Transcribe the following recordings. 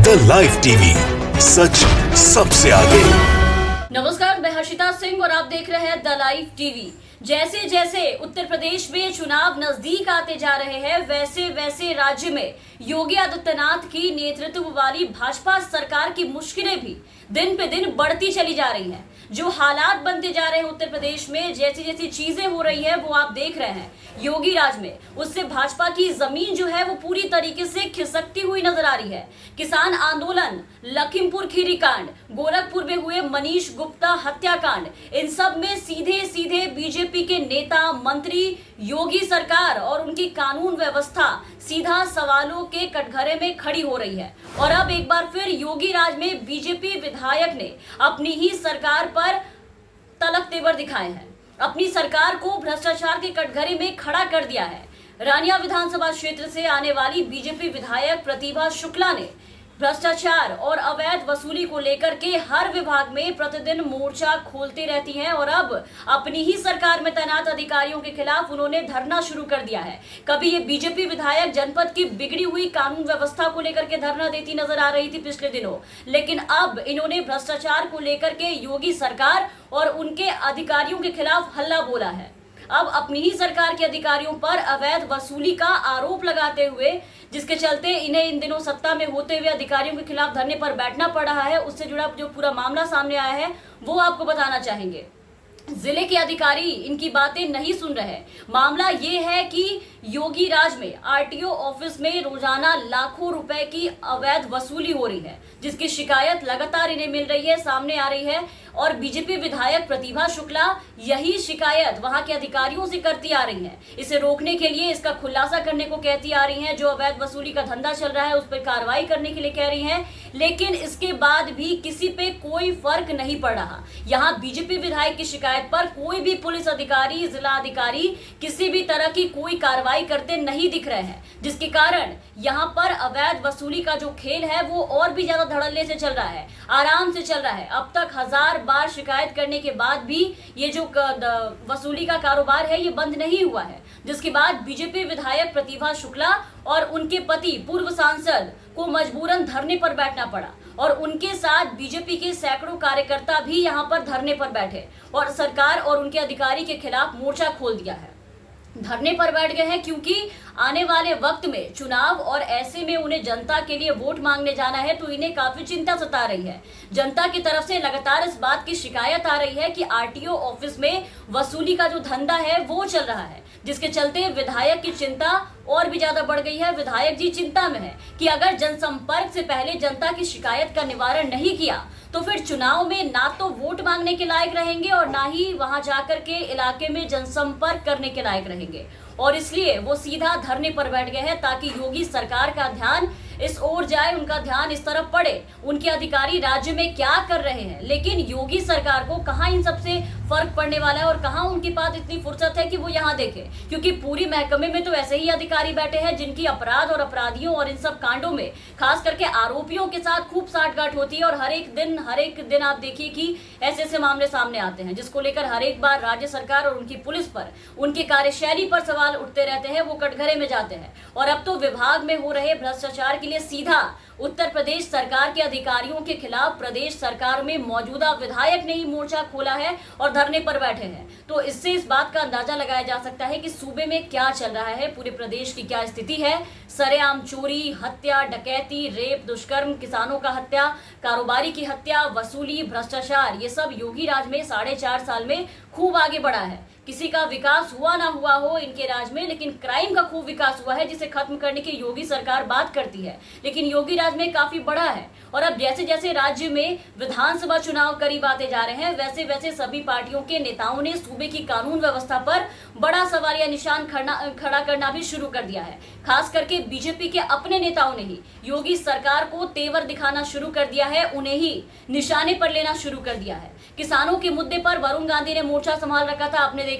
The live TV, सच सबसे आगे। नमस्कार, मैं हर्षिता सिंह और आप देख रहे हैं द लाइव टीवी। जैसे जैसे उत्तर प्रदेश में चुनाव नजदीक आते जा रहे हैं, वैसे वैसे राज्य में योगी आदित्यनाथ की नेतृत्व वाली भाजपा सरकार की मुश्किलें भी दिन पे दिन बढ़ती चली जा रही हैं। जो हालात बनते जा रहे हैं उत्तर प्रदेश में, जैसी जैसी चीजें हो रही है वो आप देख रहे हैं योगी राज में, उससे भाजपा की जमीन जो है वो पूरी तरीके से खिसकती हुई नजर आ रही है। किसान आंदोलन, लखीमपुर खीरी कांड, गोरखपुर में हुए मनीष गुप्ता हत्याकांड, इन सब में सीधे सीधे बीजेपी के नेता, मंत्री, योगी सरकार और उनकी कानून व्यवस्था सीधा सवालों के कटघरे में खड़ी हो रही है। और अब एक बार फिर योगी राज में बीजेपी विधायक ने अपनी ही सरकार पर तलक तेवर दिखाए हैं, अपनी सरकार को भ्रष्टाचार के कटघरे में खड़ा कर दिया है। रानिया विधानसभा क्षेत्र से आने वाली बीजेपी विधायक प्रतिभा शुक्ला ने भ्रष्टाचार और अवैध वसूली को लेकर के हर विभाग में प्रतिदिन मोर्चा खोलती रहती हैं और अब अपनी ही सरकार में तैनात अधिकारियों के खिलाफ उन्होंने धरना शुरू कर दिया है। कभी ये बीजेपी विधायक जनपद की बिगड़ी हुई कानून व्यवस्था को लेकर के धरना देती नजर आ रही थी पिछले दिनों, लेकिन अब इन्होंने भ्रष्टाचार को लेकर के योगी सरकार और उनके अधिकारियों के खिलाफ हल्ला बोला है। अब अपनी ही सरकार के अधिकारियों पर अवैध वसूली का आरोप लगाते हुए, जिसके चलते इन्हें इन दिनों सत्ता में होते हुए अधिकारियों के खिलाफ धरने पर बैठना पड़ रहा है, उससे जुड़ा जो पूरा मामला सामने आया है वो आपको बताना चाहेंगे। जिले के अधिकारी इनकी बातें नहीं सुन रहे। मामला ये है कि योगी राज में आरटीओ ऑफिस में रोजाना लाखों रुपए की अवैध वसूली हो रही है, जिसकी शिकायत लगातार इन्हें मिल रही है, सामने आ रही है। और बीजेपी विधायक प्रतिभा शुक्ला यही शिकायत वहां के अधिकारियों से करती आ रही है। इसे रोकने के लिए, इसका खुलासा करने को कहती आ रही हैं। जो अवैध वसूली का धंधा चल रहा है उस पर कार्रवाई करने के लिए कह रही हैं, लेकिन इसके बाद भी किसी पे कोई फर्क नहीं पड़ रहा। यहाँ बीजेपी विधायक की शिकायत पर कोई भी पुलिस अधिकारी, जिला अधिकारी किसी भी तरह की कोई कार्रवाई करते नहीं दिख रहे हैं, जिसके कारण यहाँ पर अवैध वसूली का जो खेल है वो और भी ज्यादा धड़ल्ले से चल रहा है, आराम से चल रहा है। अब तक 1000 बार शिकायत करने के बाद भी ये जो वसूली का कारोबार है ये बंद नहीं हुआ है, जिसके बाद बीजेपी विधायक प्रतिभा शुक्ला और उनके पति पूर्व सांसद को मजबूरन धरने पर बैठना पड़ा और उनके साथ बीजेपी के सैकड़ों कार्यकर्ता भी यहां पर धरने पर बैठे और सरकार और उनके अधिकारी के खिलाफ मोर्चा खोल दिया है। धरने पर बैठ गए हैं क्योंकि आने वाले वक्त में चुनाव और ऐसे में उन्हें जनता के लिए वोट मांगने जाना है, तो इन्हें काफी चिंता सता रही है। जनता की तरफ से लगातार इस बात की शिकायत आ रही है कि आरटीओ ऑफिस में वसूली का जो धंधा है वो चल रहा है, जिसके चलते विधायक की चिंता और भी ज्यादा बढ़ गई है। विधायक जी चिंता में है कि अगर जनसंपर्क से पहले जनता की शिकायत का निवारण नहीं किया तो फिर चुनाव में ना तो वोट मांगने के लायक रहेंगे और ना ही वहां जाकर के इलाके में जनसंपर्क करने के लायक रहेंगे। और इसलिए वो सीधा धरने पर बैठ गए हैं ताकि योगी सरकार का ध्यान इस ओर जाए, उनका ध्यान इस तरफ पड़े, उनके अधिकारी राज्य में क्या कर रहे हैं। लेकिन योगी सरकार को कहां इन सबसे फर्क पड़ने वाला है और कहां उनके पास इतनी फुर्सत है कि वो यहाँ देखे, क्योंकि पूरी महकमे में तो ऐसे ही अधिकारी बैठे हैं जिनकी अपराध और अपराधियों और इन सब कांडों में, खास करके आरोपियों के साथ खूब साठगांठ होती है। और हर एक दिन आप देखिए कि ऐसे ऐसे मामले सामने आते हैं जिसको लेकर हर एक बार राज्य सरकार और उनकी पुलिस पर, उनकी कार्यशैली पर सवाल उठते रहते हैं, वो कटघरे में जाते हैं। और अब तो विभाग में हो रहे भ्रष्टाचार के लिए सीधा उत्तर प्रदेश सरकार के अधिकारियों के खिलाफ प्रदेश सरकार में मौजूदा विधायक ने ही मोर्चा खोला है और धरने पर बैठे हैं। तो इससे इस बात का अंदाजा लगाया जा सकता है कि सूबे में क्या चल रहा है, पूरे प्रदेश की क्या स्थिति है। सरेआम चोरी, हत्या, डकैती, रेप, दुष्कर्म, किसानों का हत्या, कारोबारी की हत्या, वसूली, भ्रष्टाचार, ये सब योगी राज में 4.5 साल में खूब आगे बढ़ा है। किसी का विकास हुआ ना हुआ हो इनके राज में, लेकिन क्राइम का खूब विकास हुआ है, जिसे खत्म करने की योगी सरकार बात करती है, लेकिन योगी राज में काफी बड़ा है। और अब जैसे जैसे राज्य में विधानसभा चुनाव करीब आते जा रहे हैं, वैसे वैसे सभी पार्टियों के नेताओं ने सूबे की कानून व्यवस्था पर बड़ा सवालिया निशान खड़ा करना भी शुरू कर दिया है। खास करके बीजेपी के अपने नेताओं ने ही योगी सरकार को तेवर दिखाना शुरू कर दिया है, उन्हें ही निशाने पर लेना शुरू कर दिया है। किसानों के मुद्दे पर वरुण गांधी ने मोर्चा संभाल रखा था, आपने देखा।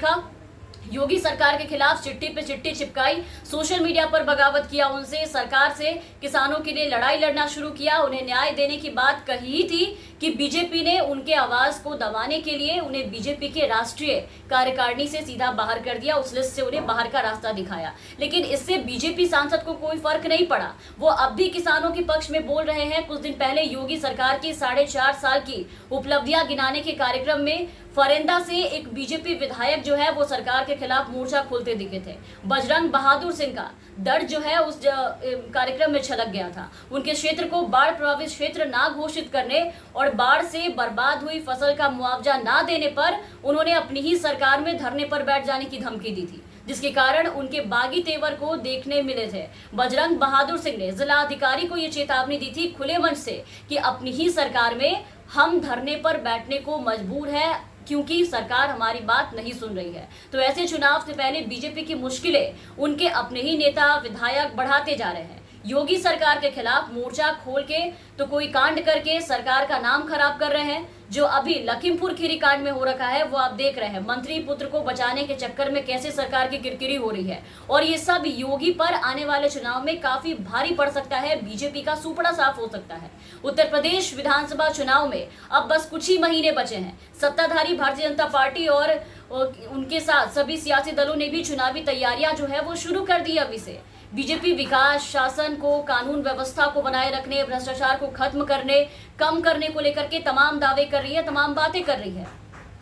योगी सरकार के खिलाफ चिट्ठी पे चिट्ठी चिपकाई, सोशल मीडिया पर बगावत किया, उनसे सरकार से किसानों के लिए लड़ाई लड़ना शुरू किया, उन्हें न्याय देने की बात कही ही थी कि बीजेपी ने उनके आवाज को दबाने के लिए उन्हें बीजेपी के राष्ट्रीय कार्यकारिणी से सीधा बाहर कर दिया, उस लिस्ट से उन्हें बाहर का रास्ता दिखाया। लेकिन इससे बीजेपी सांसद को कोई फर्क नहीं पड़ा, वो अब भी किसानों के पक्ष में बोल रहे हैं। कुछ दिन पहले योगी सरकार की 4.5 साल की उपलब्धियां गिनाने के कार्यक्रम में फरेंदा से एक बीजेपी विधायक जो है वो सरकार के खिलाफ मोर्चा खोलते दिखे थे। बजरंग बहादुर सिंह का दर्द जो है उस कार्यक्रम में छलक गया था। उनके क्षेत्र को बाढ़ प्रभावित क्षेत्र ना घोषित करने और बाढ़ से बर्बाद हुई फसल का मुआवजा ना देने पर उन्होंने अपनी ही सरकार में धरने पर बैठ जाने की धमकी दी थी, जिसके कारण उनके बागी तेवर को देखने मिले थे। बजरंग बहादुर सिंह ने जिला अधिकारी को ये चेतावनी दी थी खुले मंच से कि अपनी ही सरकार में हम धरने पर बैठने को मजबूर है क्योंकि सरकार हमारी बात नहीं सुन रही है। तो ऐसे चुनाव से पहले बीजेपी की मुश्किलें उनके अपने ही नेता विधायक बढ़ाते जा रहे हैं। योगी सरकार के खिलाफ मोर्चा खोल के तो कोई कांड करके सरकार का नाम खराब कर रहे हैं। जो अभी लखीमपुर खीरी कांड में हो रखा है वो आप देख रहे हैं। मंत्री पुत्र को बचाने के चक्कर में कैसे सरकार की किरकिरी हो रही है, और ये सब योगी पर आने वाले चुनाव में काफी भारी पड़ सकता है। बीजेपी का सुपड़ा साफ हो सकता है। उत्तर प्रदेश विधानसभा चुनाव में अब बस कुछ ही महीने बचे हैं। सत्ताधारी भारतीय जनता पार्टी और उनके साथ सभी सियासी दलों ने भी चुनावी तैयारियां जो है वो शुरू कर दी अभी से। बीजेपी विकास, शासन को, कानून व्यवस्था को बनाए रखने, भ्रष्टाचार को खत्म करने, कम करने को लेकर के तमाम दावे कर रही है, तमाम बातें कर रही है।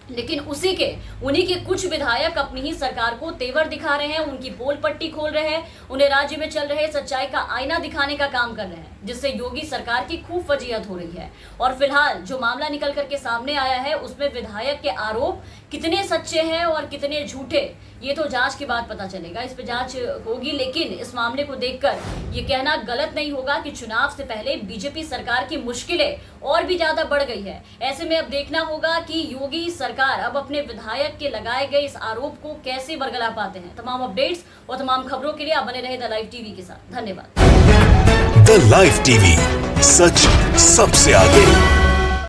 लेकिन उन्हीं के कुछ विधायक अपनी ही सरकार को तेवर दिखा रहे हैं, उनकी पोल पट्टी खोल रहे हैं, उन्हें राज्य में चल रहे सच्चाई का आईना दिखाने का काम कर रहे हैं, जिससे योगी सरकार की खूब फजीहत हो रही है। और फिलहाल जो मामला निकल करके सामने आया है उसमें विधायक के आरोप कितने सच्चे हैं और कितने झूठे, ये तो जांच के बाद पता चलेगा, इस पे जांच होगी। लेकिन इस मामले को देखकर ये कहना गलत नहीं होगा कि चुनाव से पहले बीजेपी सरकार की मुश्किलें और भी ज्यादा बढ़ गई है। ऐसे में अब देखना होगा कि योगी सरकार अब अपने विधायक के लगाए गए इस आरोप को कैसे बरगला पाते हैं। तमाम अपडेट्स और तमाम खबरों के लिए आप बने रहे द लाइव टीवी के साथ। धन्यवाद। द लाइव टीवी, सच सबसे आगे।